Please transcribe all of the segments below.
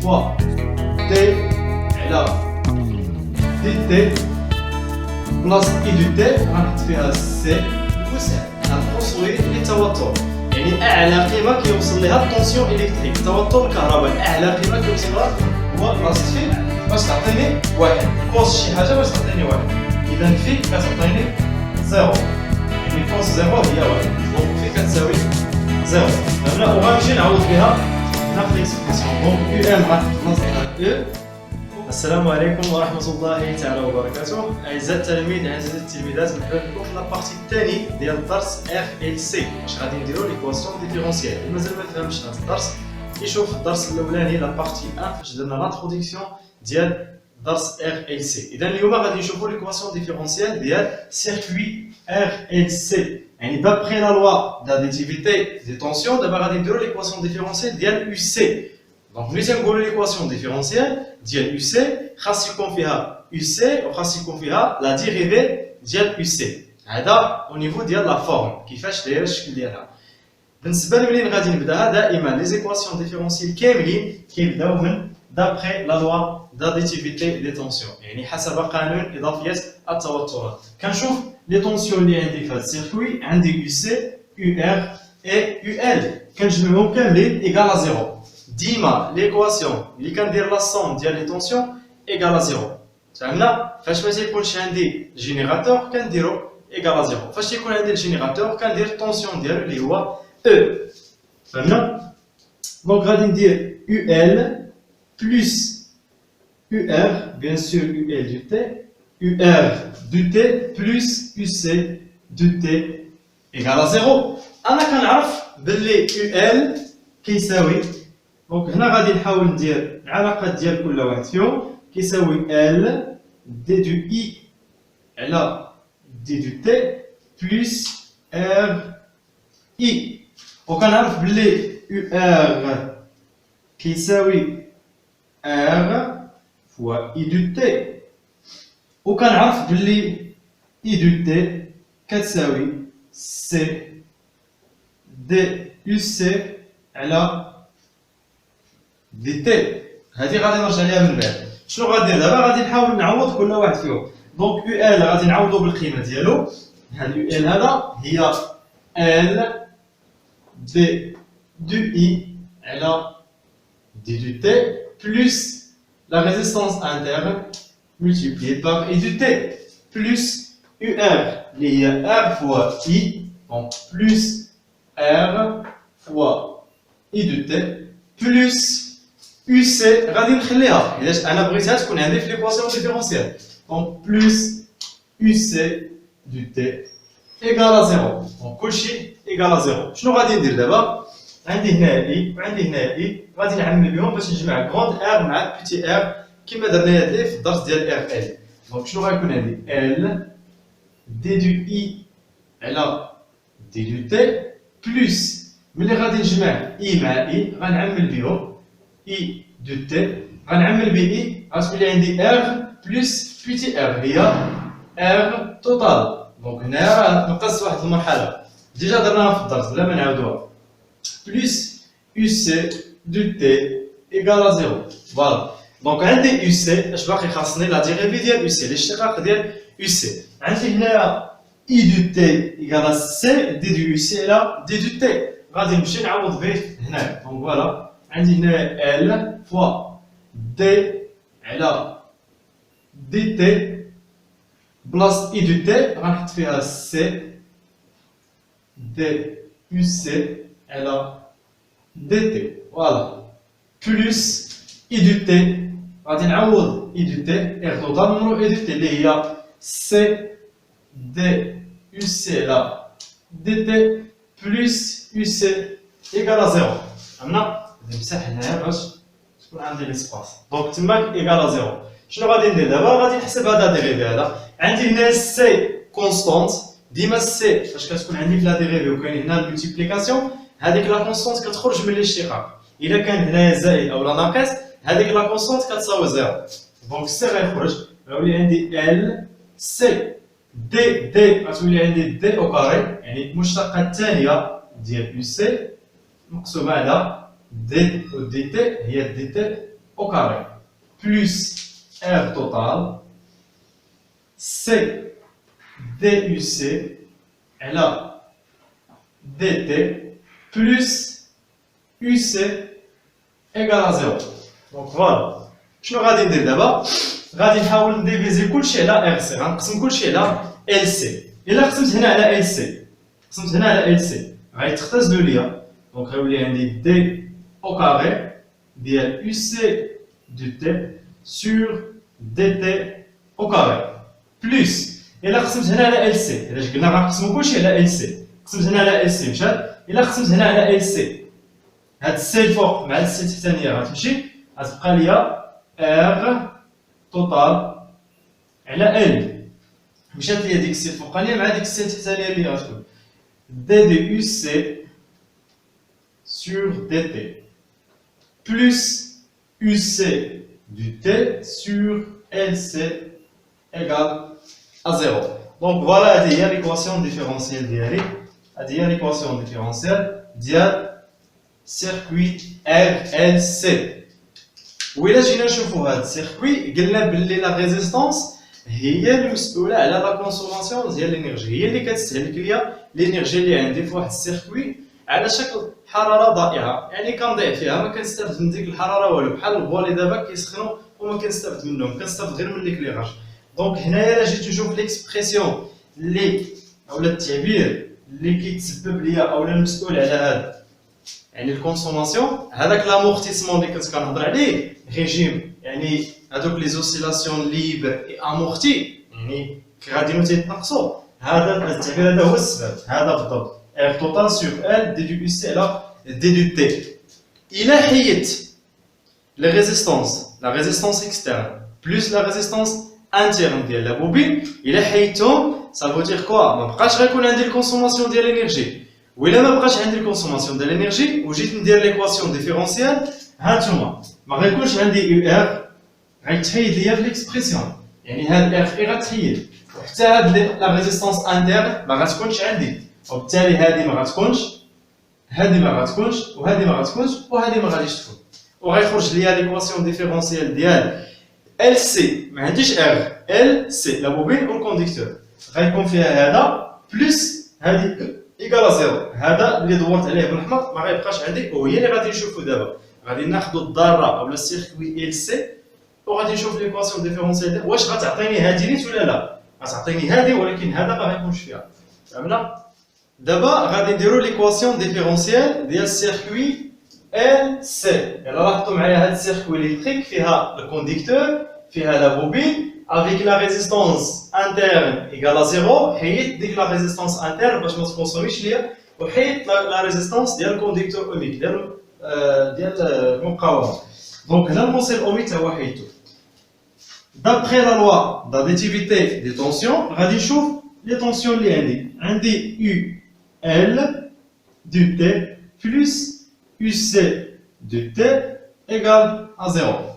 fois d على دي تي بلاص اي دو تي غنحط فيها سي وسع. غنكونستروي للتوتر، يعني اعلى قيمه كيوصل لها التونسيون الكتريك، التوتر الكهربائي اعلى قيمه كيوصل لها هو بلاصه في باش تعطيني واحد، كوس شي حاجه باش تعطيني واحد. اذا في كتعطيني زيرو، يعني كوس زيرو هي واحد، دونك في كتساوي زيرو. هنا وغنمشي نعوض بها هنا في ليكسبريسيون. دونك يو ام غنحط بلاصه او. السلام عليكم ورحمة الله تعالى وبركاته. أعزائي التلاميذ أعزائي التلميذات، مرحبا بكم في لابارتي الثاني ديال الدرس RLC واش غادي نديرو ليكواسيون ديفيرونسيال. اللي مازال ما فهمش هذا الدرس يشوف الدرس الأولاني لابارتي 1 فاش درنا لانتروديكسيون ديال درس RLC. إذا اليوم غادي نشوفو ليكواسيون ديفيرونسيال ديال سيركوي RLC، يعني دابخي لا لوا داديتيفيتي دي طونسيون دابا غادي نديرو ليكواسيون ديفيرونسيال ديال UC. دونك ملي تنقولو ليكواسيون ديفيرونسيال ديال يو سي خاص يكون فيها يو سي وخاص يكون فيها لا ديريفي ديال يو سي. هذا او نيفو ديال لا فورم كيفاش داير الشكل ديالها. بالنسبه لمنين غادي نبداها، دائما لي زيكواسيون ديفيرونسيال كاملين كيبداو من دابخي لا لوا داديتيفيتي دي طونسيون، يعني حسب قانون اضافيه التوترات. كنشوف لي طونسيون اللي عندي في هذا السيركوي، عندي يو سي يو ار اي يو ال، كنجمعهم كاملين ايكال زيرو. ديما ليكواسيون اللي كندير لا سوم ديال لي طونسيون ايكال زيرو. فهمنا؟ فاش ما تيكونش عندي جينيراتور كنديرو ايكال زيرو، فاش تيكون عندي الجينيراتور كندير الطونسيون ديالو اللي هو او. فهمنا؟ دونك غادي ندير يو ال بلس يو ار، بيان سور يو ال دو تي، يو ار دو تي بلس يو سي دو تي ايكال زيرو. انا كنعرف باللي يو ال كيساوي، دونك هنا غادي نحاول ندير العلاقات ديال كل واحد فيهم، كيساوي ال دي دو اي على دي دو تي بلس ار اي. وكنعرف بلي يو ار كيساوي ار فوا اي دو تي، وكنعرف بلي اي دو تي كتساوي سي دي يو سي على دي تي. هذه غادي نرجع ليها من بعد. شنو غادي ندير دابا؟ غادي نحاول نعوض كل واحد فيهم. دونك يو ال غادي نعوضو بالقيمه ديالو، هاد يو ال هذا هي ال دي دو اي على دي دو تي بلس لا ريزيستانس انترن multiplié par اي دو تي بلس يو ار اللي هي ار فوا اي، دونك بلس ار فوا اي دو تي بلس يو سي غادي نخليها علاش انا بغيتها تكون عندي في ليكواسيون ديفيرونسيال. دونك بلس يو سي دو تي ايكال زيرو، دونك كلشي ايكال زيرو. شنو غادي ندير دابا؟ عندي هنا اي وعندي هنا اي، غادي نعمل بهم باش نجمع كروند ار مع بيتي ار كما درنا هاد في الدرس ديال ار ال. دونك شنو غيكون عندي؟ ال دي دو اي على دي دو تي بلس ملي غادي نجمع اي مع اي غنعمل بهم اي دو تي، غنعمل ب اي غتولي عندي ار بلس بيتي ار هي ار توتال. دونك هنايا راه نقص واحد المرحله ديجا درناها في الدرس بلا ما نعاودوها، بلس يو سي دو تي ايكال زيرو. فوالا دونك عندي يو سي، اش باقي خاصني؟ لا ديريفي ديال يو سي، الاشتقاق ديال يو سي. عندي هنايا اي دو تي ايكال سي دي دو يو سي على دي دو تي، غادي نمشي نعوض به هنا. دونك فوالا عندي هنا ال فوا دي على دي تي بلاص اي دو تي غنحط فيها سي دي يو سي على دي تي، فوالا بلس اي دو تي غادي نعوض اي دو تي ار توتال نمرو اي دو تي اللي هي سي دي يو سي على دي تي بلس يو سي ايكال زيرو. فهمنا؟ نمسح هنايا باش تكون عندي ليسباس. دونك تماك ايكال زيرو. شنو غادي ندير دابا؟ غادي نحسب هذا ديريفي هذا. عندي هنا سي كونستونت، ديما سي فاش كتكون عندي في لا ديريفي وكاين هنا الملتيبليكاسيون، هذيك لا كونستونت كتخرج من الاشتقاق. الا كان هنايا زائد او ناقص هذيك لا كونستونت كتساوي زيرو. دونك سي غيخرج غيولي عندي ال سي دي غتولي عندي دي او كاري، يعني المشتقه الثانيه ديال يو سي مقسومه على دي و دي تي هي دي تي au carré plus R total C DUC على DT plus UC égale à 0. Donc voilà. شنو غادي ندير دابا؟ غادي نحاول نديفيزي كلشي على RC، غنقسم كلشي على LC. إلا قسمت هنا على LC، قسمت هنا على LC، غادي تختزلوا ليا، دونك غيولي عندي D au carré ديال UC du T sur DT au carré plus. إلا قسمت هنا على LC، علاش قلنا غنقسمو كلشي على LC، قسمت هنا على LC مشات، إلا قسمت هنا على LC، هاد السي الفوق مع السي التحتانية غتمشي، غتبقى ليا R توتال على L. مشات ليا ديك السي الفوقانية مع ديك السي التحتانية اللي غتكون D de UC sur DT plus UC du T sur LC égale à 0. Donc voilà, هذه هي l'équation différentielle ديالي، هذه هي l'équation différentielle ديال circuit RLC. وإلا جينا نشوفوا هذا السيركوي قلنا باللي لا ريزيستانس هي المسؤولة على لا كونسوماسيون ديال الانرجي، هي اللي كتستهلك ليا الانرجي اللي عندي في واحد السيركوي على شكل حرارة ضائعة، يعني كنضيع فيها ما كنستافد من ديك الحرارة والو، بحال البوا اللي دابا كيسخنوا وما كنستافد منهم، كنستافد غير من ليكليراج. دونك هنايا الا جيت نشوف ليكسبرسيون اللي اولا التعبير اللي كيتسبب ليا اولا المسؤول على هذا يعني الكونسوماسيون، هذاك لامورتيسمون اللي كنت كنهضر عليه ريجيم، يعني هذوك لي زوسيلاسيون ليبر اي امورتي يعني غاديين تيتنقصوا، هذا التعبير هذا هو السبب، هذا بالضبط ار توتال سور ال دي دو سي على دي دو تي. الى حيدت لي ريزيستونس، لا ريزيستونس اكسترن بلس لا ريزيستونس انترن ديال لا بوبين، الى حيدتهم ça veut dire quoi؟ ما بقاش غيكون عندي الكونسوماسيون ديال الانرجي، وإلا ما بقاش عندي الكونسوماسيون ديال الانرجي وجيت ندير ليكواسيون ديفيرونسيال، ها نتوما ما غيكونش عندي يو ار، غيتحيد ليا في ليكسبرسيون، يعني هاد ار اي غتحيد، وحتى هاد لا ريزيستونس انترن ما غتكونش عندي، وبالتالي هادي ما غتكونش، هادي ما غتكونش، وهادي ما غتكونش، وهادي ما غاديش تكون، وغيخرج ليا ليكواسيون ديفيرونسيال ديال ال سي، ما عنديش ار، ال سي لا بوبين والكونديكتور، غيكون فيها هذا بلس هادي إيكالا زيرو، هذا اللي دورت عليه بالأحمر ما غيبقاش عندي، وهي اللي غادي نشوفو دابا، غادي ناخدو الذرة أولا السيركوي ال سي وغادي نشوف ليكواسيون ديفيرونسيال واش غتعطيني هادي نيت ولا لا، غتعطيني هادي ولكن هذا ما غيكونش فيها، فهمنا؟ دابا غادي نديرو ليكواسيون ديفيرونسيال ديال السيركوي ال سي. يلا لاحظتوا معايا هاد السيركوي إلكتريك فيها الكونديكتور، فيها لا بوبين avec la résistance interne égale à 0, حيد ديك la résistance interne باش ما تكونسوميش ليا، وحيد la résistance ديال الكونديكتور اوميك ديال المقاومة. دونك هنا الموصل اوميك تا هو حيدتو. D'après la loi d'additivité des tensions, غادي نشوف لي طونسيون اللي عندي U L du T plus UC du T égale à 0.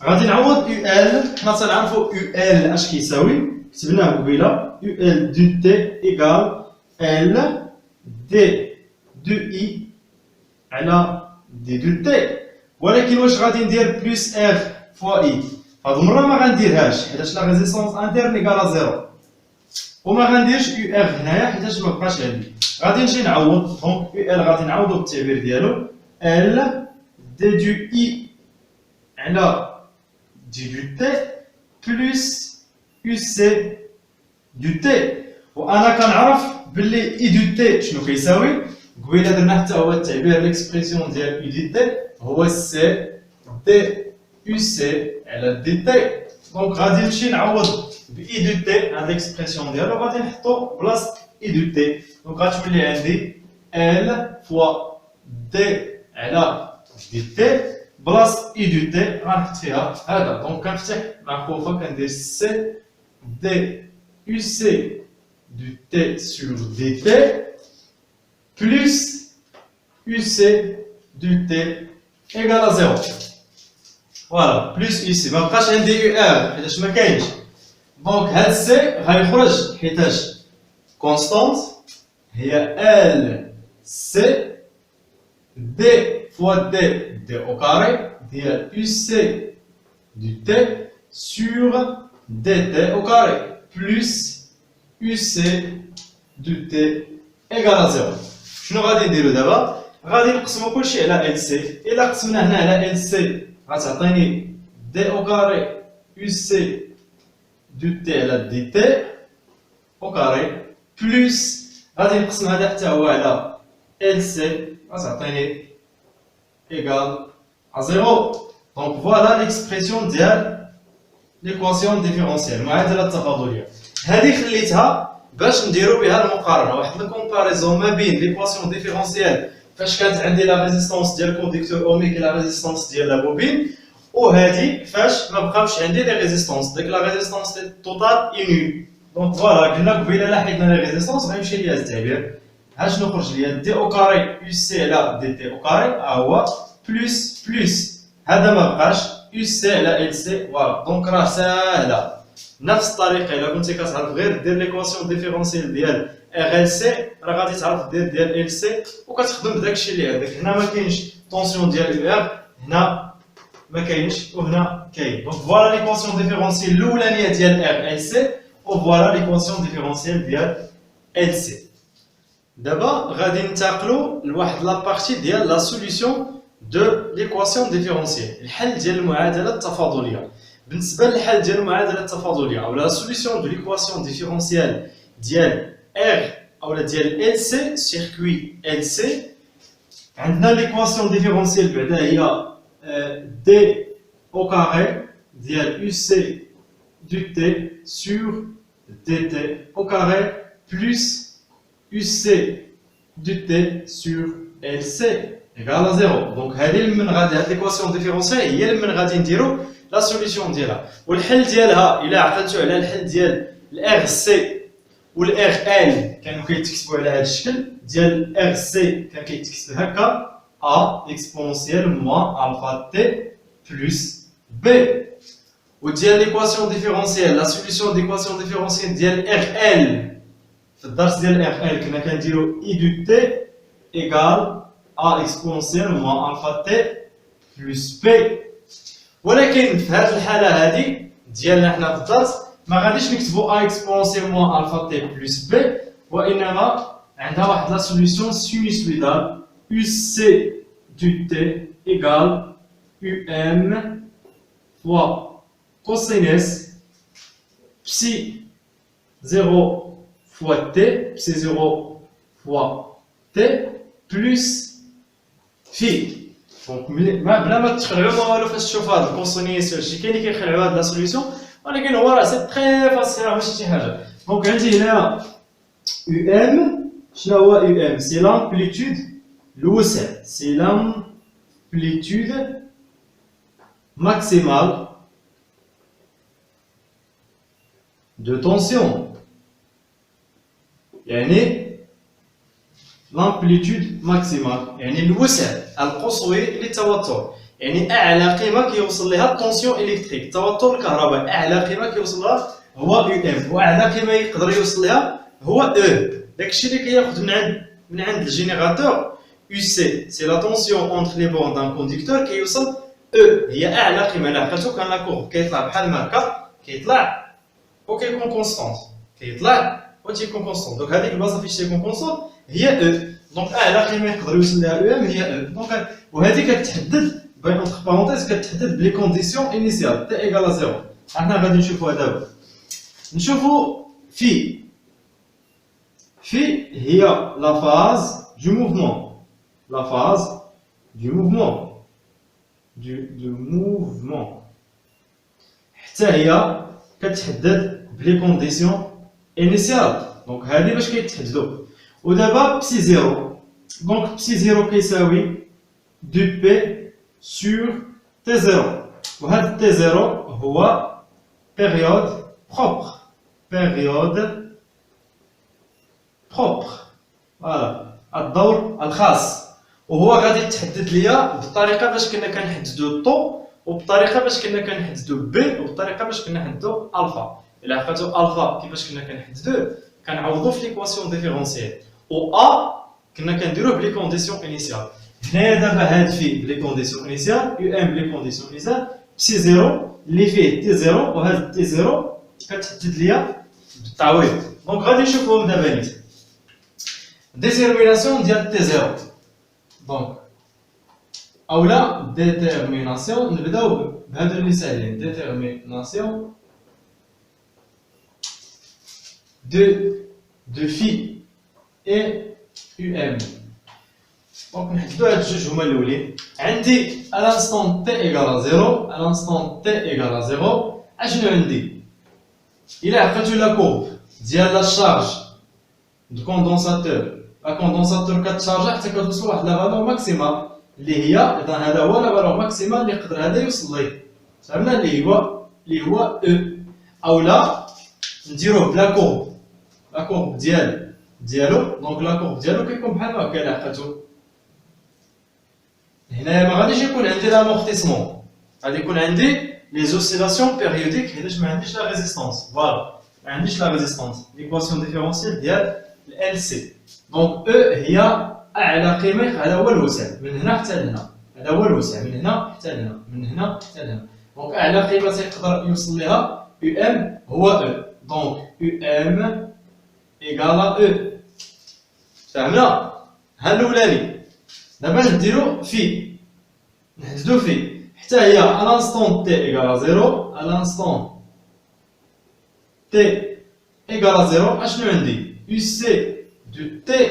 غادي نعوض يو ال، حنا تنعرفو يو ال اش كيساوي، كتبناه قبيله يو ال دو تي ايكال ال دي دو اي على دي دو تي، ولكن واش غادي ندير بلس ار فوا اي؟ هاد المره ما غنديرهاش حيتاش لا ريزيستونس انترن ايكال زيرو، وما غنديرش يو ار هنايا حيتاش ما بقاش عندي، غادي نجي نعوض، دونك يو ال غادي نعوضو بالتعبير ديالو ال دي دو اي على دي دو تي بلس يو سي دو تي، وانا كنعرف باللي اي دو تي شنو كيساوي، قبيله درنا حتى هو التعبير ليكسبرسيون ديال اي دو تي هو سي دي يو سي على دي تي. دونك غادي نمشي نعوض باي دو تي، هاد ليكسبرسيون ديالو غادي نحطو بلاصه اي دو تي، دونك غتولي عندي ال فوا دي على دي تي بلاص اي دو تي غنحط فيها هذا، دونك كنفتح معكوفه كندير سي دي يو سي دو تي سور دي تي بلس يو سي دو تي ايكال زيرو. فوالا بلس يو سي، ما بقاش عندي يو ار حيتاش ما كاينش، دونك هاد سي غيخرج حيتاش كونستانت هي ال سي دي فوا دي دي او كاري ديال UC du T sur dt au carré plus UC du T égale à 0. شنو غادي نديرو دابا؟ غادي نقسمو كلشي على LC. إلا قسمنا هنا على LC غتعطيني D au carré UC du T على dt au carré plus غادي نقسم هذا حتى هو على LC غتعطيني égal à 0. Donc voilà l'expression ديال l'équation différentielle المعادلة التفاضلية. هذه خليتها باش نديرو بها المقارنة، واحد الكومباريزون ما بين ليكواسيون ديفيرونسيال فاش كانت عندي لا ريزيستونس ديال الكونديكتور اوميك لا ريزيستونس ديال لا بوبين، وهذه فاش ما بقاوش عندي لي ريزيستونس، ديك لا ريزيستونس توتال اي نول. دونك فوالا قلنا قبيله لا حيدنا لي ريزيستونس غيمشي ليا التعبير، ها شنو خرج ليا دي او كاري يو سي على دي تي او كاري ها هو بلس بلس هذا ما بقاش يو سي على ال سي. فوالا دونك راه ساهله نفس الطريقه. الا كنتي كتعرف غير دير ليكواسيون ديفيرونسيال ديال ار ال سي راه غادي تعرف دير ديال ال سي وكتخدم بداك الشيء اللي عندك. هنا ما كاينش طونسيون ديال يو ار، هنا ما كاينش وهنا كاين. دونك فوالا ليكواسيون ديفيرونسيال الاولانيه ديال ار ال سي وفوالا ليكواسيون ديفيرونسيال ديال ال سي. دابا غادي ننتقلوا لواحد لابارتي ديال لا سوليسيون دو ليكواسيون ديفيرونسيال، الحل ديال المعادله التفاضليه. بالنسبه للحل ديال المعادله التفاضليه او لا سوليسيون دو ليكواسيون ديفيرونسيال ديال ار او ديال ال سي سيركوي ال سي، عندنا ليكواسيون ديفيرونسيال بعدا هي دي او كاري ديال يو سي دو تي سور دي تي او كاري بلس UC du T sur LC égale à 0. Donc هذه من غادي هاد ليكواسيون ديفيرونسيال هي من غادي نديرو لا سوليسيون ديالها. والحل ديالها الا عقلتو على الحل ديال الار سي والار ال كانوا كيتكتبوا على هذا الشكل ديال الار سي كان كيتكتب هكا ا اكسبونسيال موان الفا تي بلس بي. وديال ليكواسيون ديفيرونسيال لا سوليسيون ديكواسيون ديفيرونسيال ديال ار ال في الدرس ديال ار ال كنا كنديرو اي دو تي ايكال ا اكسبونسيال موان الفا تي بلس بي. ولكن في هذه الحاله هذه ديالنا حنا في الدرس ما غاديش نكتبو ا اكسبونسيال موان الفا تي بلس بي، وانما عندها واحد لا سوليسيون سينوسويدال يو سي دو تي ايكال يو ام فوا كوسينيس بسي 0 fois t, c'est 0 fois t plus phi. Donc, بلا ما تخلعوا ما والو فاش تشوف هاد الكونسونيس هادشي كاين اللي كيخلعوا هاد لا سوليسيون، ولكن هو راه سي تري فاسيل ماشي شي حاجه. دونك عندي هنا يو ام. شنو هو يو ام؟ سي لامبليتود الوسع، سي لامبليتود ماكسيمال دو تونسيون، يعني لامبليتود ماكسيمال يعني الوسع القصوي للتوتر، يعني اعلى قيمه كيوصل لها التونسيون الكتريك، التوتر الكهربائي اعلى قيمه كيوصل لها هو يو ام، واعلى قيمه يقدر يوصل لها هو او. داكشي اللي كياخذ من عند الجينيراتور يو سي سي لا تونسيون اونتر لي بون دان كونديكتور كيوصل او، هي اعلى قيمه. الا عقلتو كان لا كورب كيطلع بحال هكا كيطلع وكيكون كونستانت، كيطلع وتيكون كونستانت. دونك هذيك البلاصه فاش تيكون كونستانت هي او. دونك اعلى قيمه يقدر يوصل لها او ام هي او. دونك وهذه كتحدد بين اونتر بارونتيز كتحدد بلي كونديسيون انيسيال تي ايكال 0. حنا غادي نشوفوها دابا. نشوفوا في هي لا فاز دو موفمون، لا فاز دو موفمون دو موفمون حتى هي كتحدد بلي كونديسيون انيسيال. دونك هذه باش كيتحددوا. ودابا بسي زيرو، دونك بسي زيرو كيساوي دو بي سور تي زيرو، وهذا تي زيرو هو بيريود بروبر، بيريود بروبر، فوالا الدور الخاص. وهو غادي يتحدد ليا بالطريقه باش كنا كنحددوا الطو، وبالطريقه باش كنا كنحددوا بي، وبالطريقه باش كنا كنحددوا الفا. الا عقلتوا الفا كيفاش كنا كنحددوه كنعوضوا في ليكواسيون ديفيرونسيال، و ا كنا كنديروه بلي كونديسيون انيسيال. هنايا دابا هاد في بلي كونديسيون انيسيال يو ام بلي كونديسيون انيسيال بسي زيرو اللي فيه تي زيرو، وهاد تي زيرو كتحدد ليا بالتعويض. دونك غادي نشوفوهم دابا نيت. ديتيرميناسيون ديال تي زيرو، دونك اولا ديتيرميناسيون نبداو بهادو اللي ساهلين. ديتيرميناسيون دو في اي يو ام. دونك نحددو هاد الجوج هما الاولين. عندي الانستون تي ايكال زيرو، الانستون تي ايكال زيرو اشنو عندي؟ إلا عقلتو لا كورب ديال لا شارج دو كوندونساتور، لا كوندونساتور كتشارجا حتى كتوصل لواحد لا فالور ماكسيمال اللي هي اذا هذا هو لا فالور ماكسيمال اللي يقدر هذا يوصل ليه، فهمنا؟ اللي هو او. اولا نديروه بلا كورب، لا كورب ديالو. دونك لا كورب ديالو كيكون بحال هكا إلا عقلتو. هنايا ما غاديش يكون عندي لامورتيسمون، غادي يكون عندي لي زوسيلاسيون بيريوديك حيتاش ما عنديش لا ريزيستونس. فوالا ما عنديش لا ريزيستونس. ليكواسيون ديفيرونسيال ديال ال سي. دونك او هي اعلى قيمه، هذا هو الوسع من هنا حتى لهنا، هذا هو الوسع من هنا حتى لهنا، من هنا حتى لهنا. دونك اعلى قيمه تيقدر يوصل لها يو ام هو او. دونك يو ام ايكال او. فهمنا؟ ها الاولاني. دابا نديرو في، نحددو في حتى هي الانستون تي ايكال زيرو، الانستون تي ايكال زيرو اشنو عندي؟ يو سي دو تي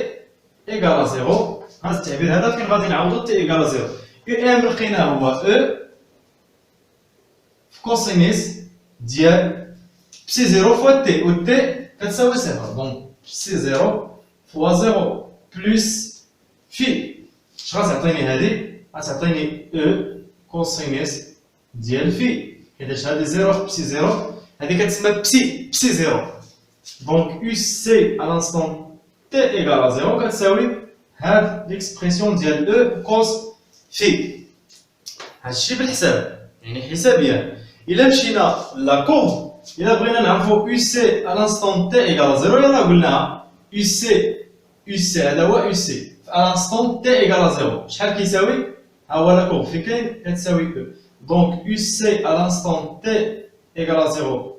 ايكال زيرو. هذا التعبير هذا فين غادي نعوضو تي ايكال زيرو؟ يو ام لقيناه هو او في كوسينيس ديال بسي زيرو فوا تي، و تي كتساوي صفر. دونك بسي زيرو فوا زيرو بلس في اش غتعطيني هادي؟ غتعطيني او كوسينيس ديال في، حيتاش هادي زيرو في بسي زيرو، هادي كتسمى بسي زيرو. دونك يو سي الانستون تي ايكال زيرو كتساوي هاد ليكسبرسيون ديال او كوس في. هادشي بالحساب، يعني حسابيا. الا مشينا لا كورب، الا بغينا نعرفو يو سي الانستون تي ايكال زيرو، يلاه قلناها يو سي هذا هو يو سي في الانستون تي ايكال زيرو شحال كيساوي؟ ها هو لا كورب فين كاين كتساوي او. دونك يو سي الانستون تي ايكال زيرو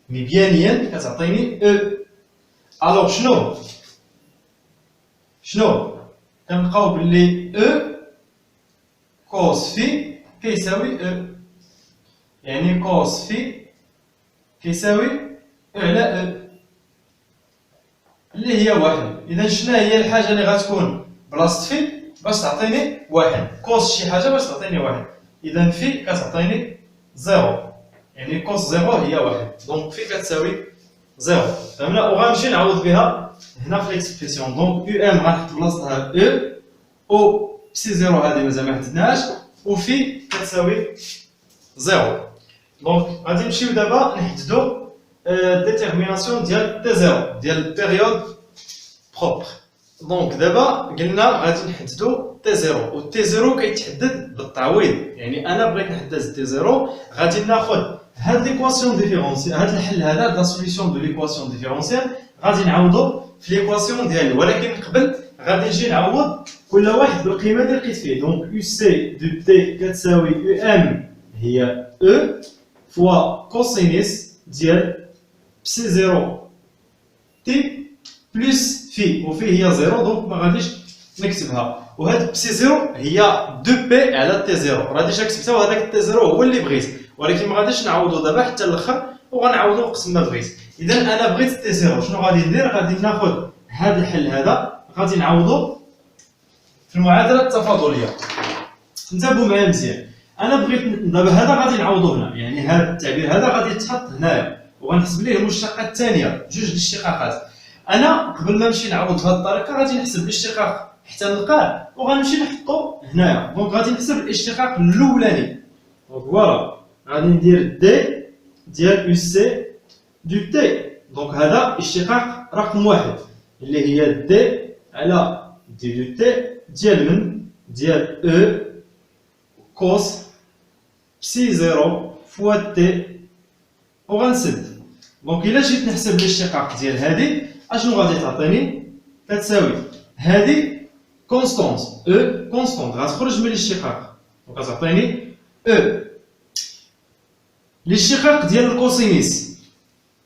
مبيانيا كتعطيني او. الوغ شنو كنلقاو بلي او كوس في كيساوي او، يعني كوس في كيساوي او على او اللي هي واحد. اذا شنو هي الحاجه اللي غتكون بلاصه في باش تعطيني واحد؟ كوس شي حاجه باش تعطيني واحد، اذا في كتعطيني زيرو، يعني كوس زيرو هي واحد. دونك في كتساوي زيرو. فهمنا؟ وغنمشي نعوض بها هنا في ليكسبرسيون. دونك يو ام غنحط بلاصتها او بسي زيرو هذه مازال ما حددناهاش، وفي كتساوي زيرو. دونك غادي نمشيو دابا نحددو ديتيرميناسيون ديال تي زيرو ديال بيريود بروبر. دونك دابا قلنا غادي نحددو تي زيرو، و تي زيرو كيتحدد بالتعويض. يعني انا بغيت نحدد تي زيرو، غادي ناخذ هاد ليكواسيون ديفيرونسيال، هاد الحل هذا لا سوليسيون دو ليكواسيون ديفيرونسيال غادي نعوضو في ليكواسيون ديالو، ولكن قبل غادي نجي نعوض كل واحد بالقيمه اللي لقيت فيه. دونك يو سي دو تي كتساوي يو ام هي او فوا كوسينيس ديال بسي زيرو تي بلس في، وفي هي زيرو دونك ما غاديش نكتبها. وهاد بسي زيرو هي دو بي على تي زيرو، راه ديجا كتبتها، وهذاك تي زيرو هو اللي بغيت، ولكن ما غاديش نعوضو دابا حتى الاخر، وغنعوضو وقت ما بغيت. اذا انا بغيت تي زيرو، شنو غادي ندير؟ غادي ناخذ هذا الحل هذا غادي نعوضو في المعادله التفاضليه. انتبهوا معايا مزيان. انا بغيت دابا هذا غادي نعوضو هنا، يعني هذا التعبير هذا غادي يتحط هنايا، وغنحسب ليه المشتقه الثانيه، جوج الاشتقاقات. انا قبل ما نمشي نعوض بهذه الطريقه غادي نحسب الاشتقاق حتى نلقاه، وغنمشي نحطو هنايا. دونك غادي نحسب الاشتقاق الاولاني. دونك فوالا غادي ندير دي ديال يو سي دو تي. دونك هذا اشتقاق رقم واحد اللي هي دي على دي دو تي ديال من ديال او كوس بسي زيرو فوا تي، وغنسد. دونك الا جيت نحسب الاشتقاق ديال هادي اشنو غادي تعطيني؟ كتساوي هادي كونستونت او كونستونت غتخرج من الاشتقاق دونك غتعطيني او. الاشتقاق ديال الكوسينيس،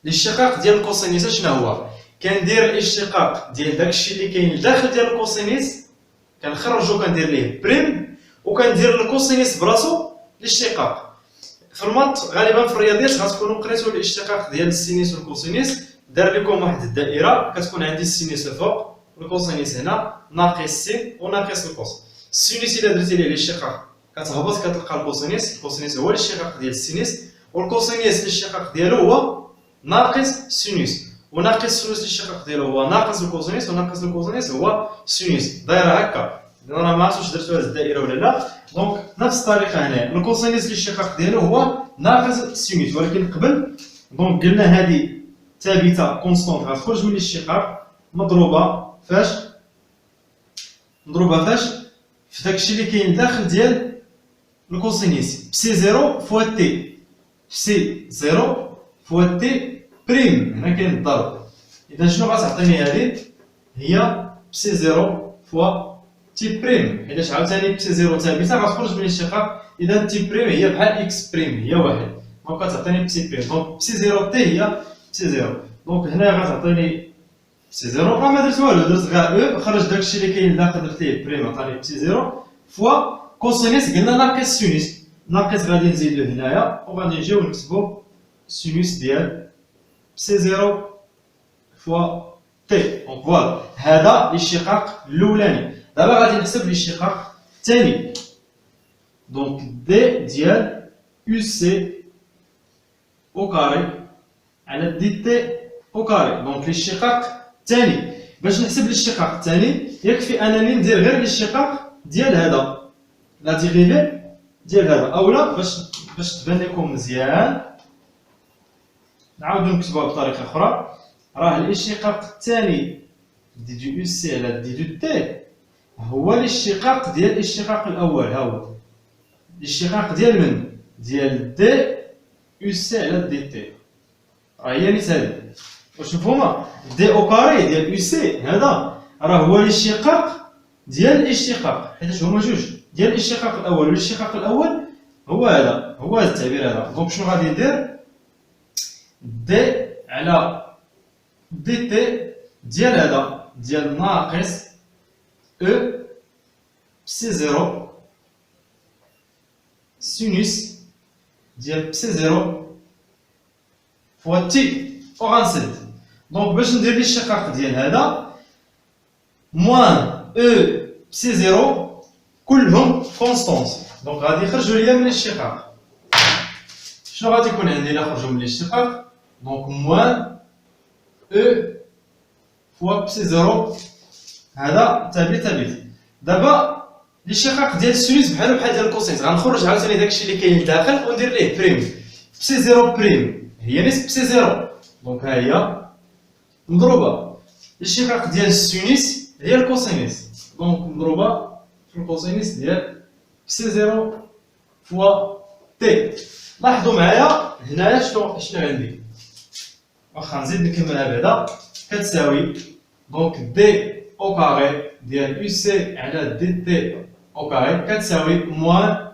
الاشتقاق ديال الكوسينيس شنو هو؟ كندير الاشتقاق ديال داكشي اللي كاين داخل ديال الكوسينيس كنخرجو كندير ليه بريم وكندير الكوسينيس براسو الاشتقاق. في المات غالبا في الرياضيات غتكونوا قريتوا الاشتقاق ديال السينيس والكوسينيس، دار لكم واحد الدائره كتكون عندي السينيس الفوق والكوسينيس هنا ناقص سين وناقص الكوس. السينيس الا درتي ليه الاشتقاق كتهبط كتلقى الكوسينيس، الكوسينيس هو الاشتقاق ديال السينيس، والكوسينيس الاشتقاق ديالو هو ناقص سينيس، وناقص سينيس الاشتقاق ديالو هو ناقص الكوسينيس، وناقص الكوسينيس هو سينيس. دايره هكا، راه ما عرفتش واش درتو هاد الدائره ولا لا. دونك نفس الطريقه هنا الكوسينيس الاشتقاق ديالو هو ناقص سينيس، ولكن قبل دونك قلنا هذه ثابته كونستونت غتخرج من الاشتقاق مضروبه فاش؟ مضروبه فاش؟ في داكشي اللي كاين داخل ديال الكوسينيس بسي 0 فوا تي، سي 0 فوا تي بريم، هنا كاين الضرب. اذا شنو غتعطيني هذه؟ هي بسي 0 فوا تي بريم، حيتاش عاوتاني بسي 0 ثابته غتخرج من الاشتقاق، اذا تي بريم هي بحال اكس بريم هي واحد، دونك غتعطيني بسي بريم. دونك بسي 0 تي هي بسي 0، دونك هنا غتعطيني بسي 0 راه ما درت والو، درت غير او خرج داكشي اللي كاين داخل درت ليه بريم عطاني بسي 0 فوا كوسينيس قلنا ناقص سينيس، ناقص غادي نزيدو هنايا وغادي نجيو نكتبو سينيس ديال بسي 0 فوا تي. دونك فوالا هذا الاشتقاق الاولاني. دابا غادي نحسب الاشتقاق الثاني. دونك دي ديال يو سي او كاري على دي تي او كاري، دونك الاشتقاق الثاني. باش نحسب الاشتقاق الثاني يكفي انني ندير غير الاشتقاق ديال هذا، لا ديريفي ديال هذا، اولا باش تبان لكم مزيان نعاودو نكتبوها بطريقه اخرى. راه الاشتقاق الثاني دي دو يو سي على دي دو تي هو الاشتقاق ديال الاشتقاق الاول. ها هو الاشتقاق ديال من؟ ديال دي يو سي على دي تي، راه هي نيت هادي. واش مفهومه؟ دي او كاري ديال يو سي هذا راه هو الاشتقاق ديال الاشتقاق، حيت هما جوج ديال الاشتقاق الاول، والاشتقاق الاول هو هذا، هو هذا التعبير هذا. دونك شنو غادي ندير؟ دي على دي تي ديال هذا ديال ناقص او بسي 0 سينوس ديال بسي 0 فوا تي وغنسد. دونك باش ندير الاشتقاق ديال هذا موان او بسي 0 كلهم كونستونت، دونك غادي يخرجوا ليا من الاشتقاق. شنو غادي يكون عندي الا خرجوا من الاشتقاق؟ دونك موان او فوا بسي 0 هذا ثابت. دابا الاشتقاق ديال السينوس بحال ديال الكوسينس غنخرج عاوتاني داكشي اللي كاين داخل وندير ليه بريم. بسي 0 بريم هي نسبة بسي 0، دونك ها هي مضروبه. الاشتقاق ديال السينوس هي الكوسينيس، دونك مضروبه في الكوسينيس ديال بسي 0 فوا تي. لاحظوا معايا هنايا شنو عندي، واخا نزيد نكملها بعدا كتساوي دونك دي او كاري ديال يو سي على دي تي او كاري كتساوي موان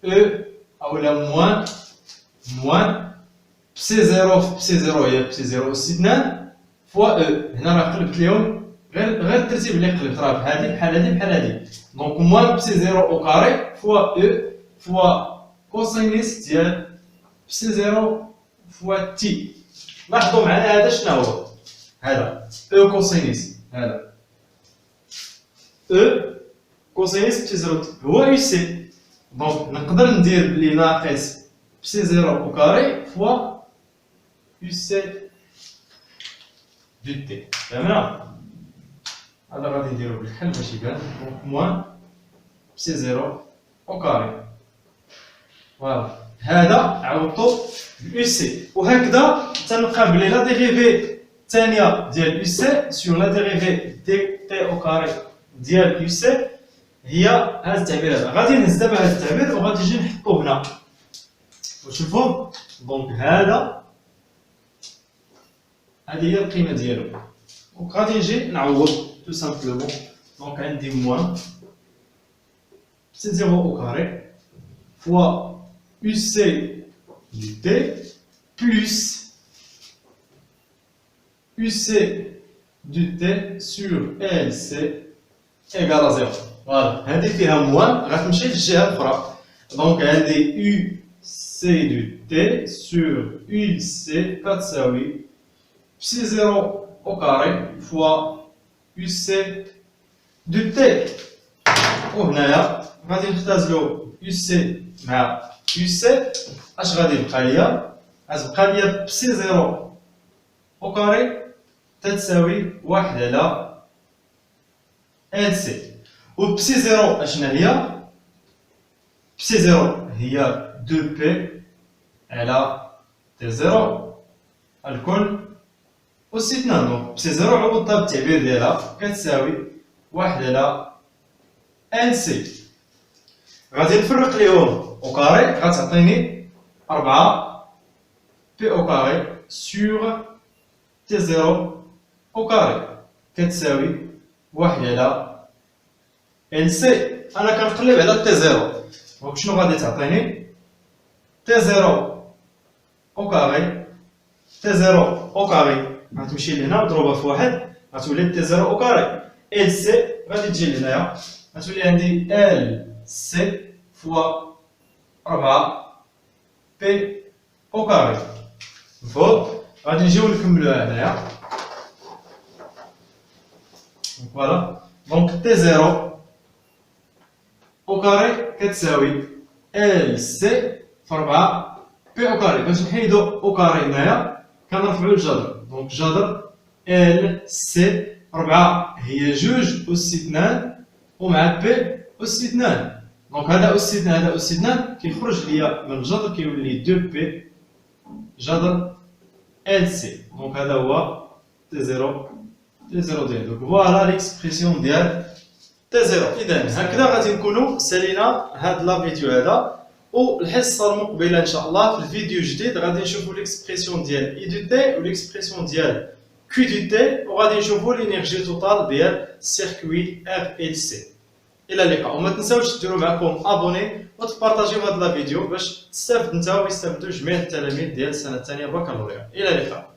او اولا موان بسي 0 في بسي 0 هي بسي 0 اس 2 فوا او. هنا راه قلبت ليهم غير الترتيب اللي قلبت، راه بهادي بحال هادي دونك موان بسي 0 او كاري فوا او فوا كوسينيس ديال بسي 0 فوا تي. لاحظوا معنا هذا شنو هو؟ هذا او كوسينيس، هذا او كوسينيس بسي 0 هو يو سي، دونك نقدر ندير بلي ناقص بسي 0 او كاري فوا يو سي دو تي. فهمنا؟ هذا غادي نديرو بالحل باش يبان، دونك موان بسي 0 او كاري فوالا. هذا عوضتو يو سي، وهكذا تنلقى بلي لا ديريفي الثانيه ديال يو سي سور لا ديريفي دي تي او كاري ديال يو سي هي هذا التعبير هذا. غادي نهز دابا هذا التعبير وغادي نجي نحطو هنا وشوفوا. دونك هذه هي القيمه ديالو، دونك غادي نجي نعوض تو سامبلومون دونك عندي موان بتي 0 au carré fois UC du T plus UC du T sur LC égale à 0. فوالا هذه فيها موان غتمشي للجهة الأخرى. دونك عندي UC du T sur UC كتساوي بسي 0 au carré fois UC du T. وهنايا غادي نختازلو UC مع UC. اش غادي يبقى ليا؟ غتبقى ليا بسي 0 au carré تتساوي 1 على LC. و بسي 0 اشنا هي؟ بسي 0 هي 2P على T0 الكل أس 2. دونك بسي 0 عوضتها بالتعبير ديالها كتساوي 1 على LC. غادي نفرق ليهم أو كاري غتعطيني 4 بي أو كاري سور تي 0 أو كاري كتساوي 1 على LC. أنا كنقلب على تي 0. دونك شنو غادي تعطيني؟ تي 0 أو كاري تي 0 أو كاري غتمشي لهنا مضروبة في 1 غتولي تي 0 أو كاري. LC غادي تجي لهنايا غتولي عندي LC فوا 4 بي أو كاري. مفهوم؟ غادي نجيو نكملوها هنايا. فوالا دونك تي 0 أو كاري كتساوي LC في 4 بي أو كاري. باش نحيدو أو كاري هنايا كنرفعو الجذر. دونك جذر LC 4 هي 2 أس 2 ومع بي أس 2. دونك هذا أس 2 هذا أس 2 كيخرج ليا من الجذر كيولي 2 بي جذر LC. دونك هذا هو تي 0 ديال. دونك فوالا ليكسبرسيون ديال تي 0. إذا هكذا غادي نكونوا سالينا هاد لا فيديو هذا. والحصة المقبلة إن شاء الله في الفيديو جديد غادي نشوفوا ليكسبرسيون ديال إي دو تي وليكسبرسيون ديال كيو دو تي وغادي نشوفوا لينيرجي توتال ديال سيركوي ار ال سي. الى اللقاء. وما تنساوش ديروا معكم ابوني وتبارطاجيو هاد لا فيديو باش تستافد نتا ويستافدوا جميع التلاميذ ديال السنه الثانيه بكالوريا. الى اللقاء.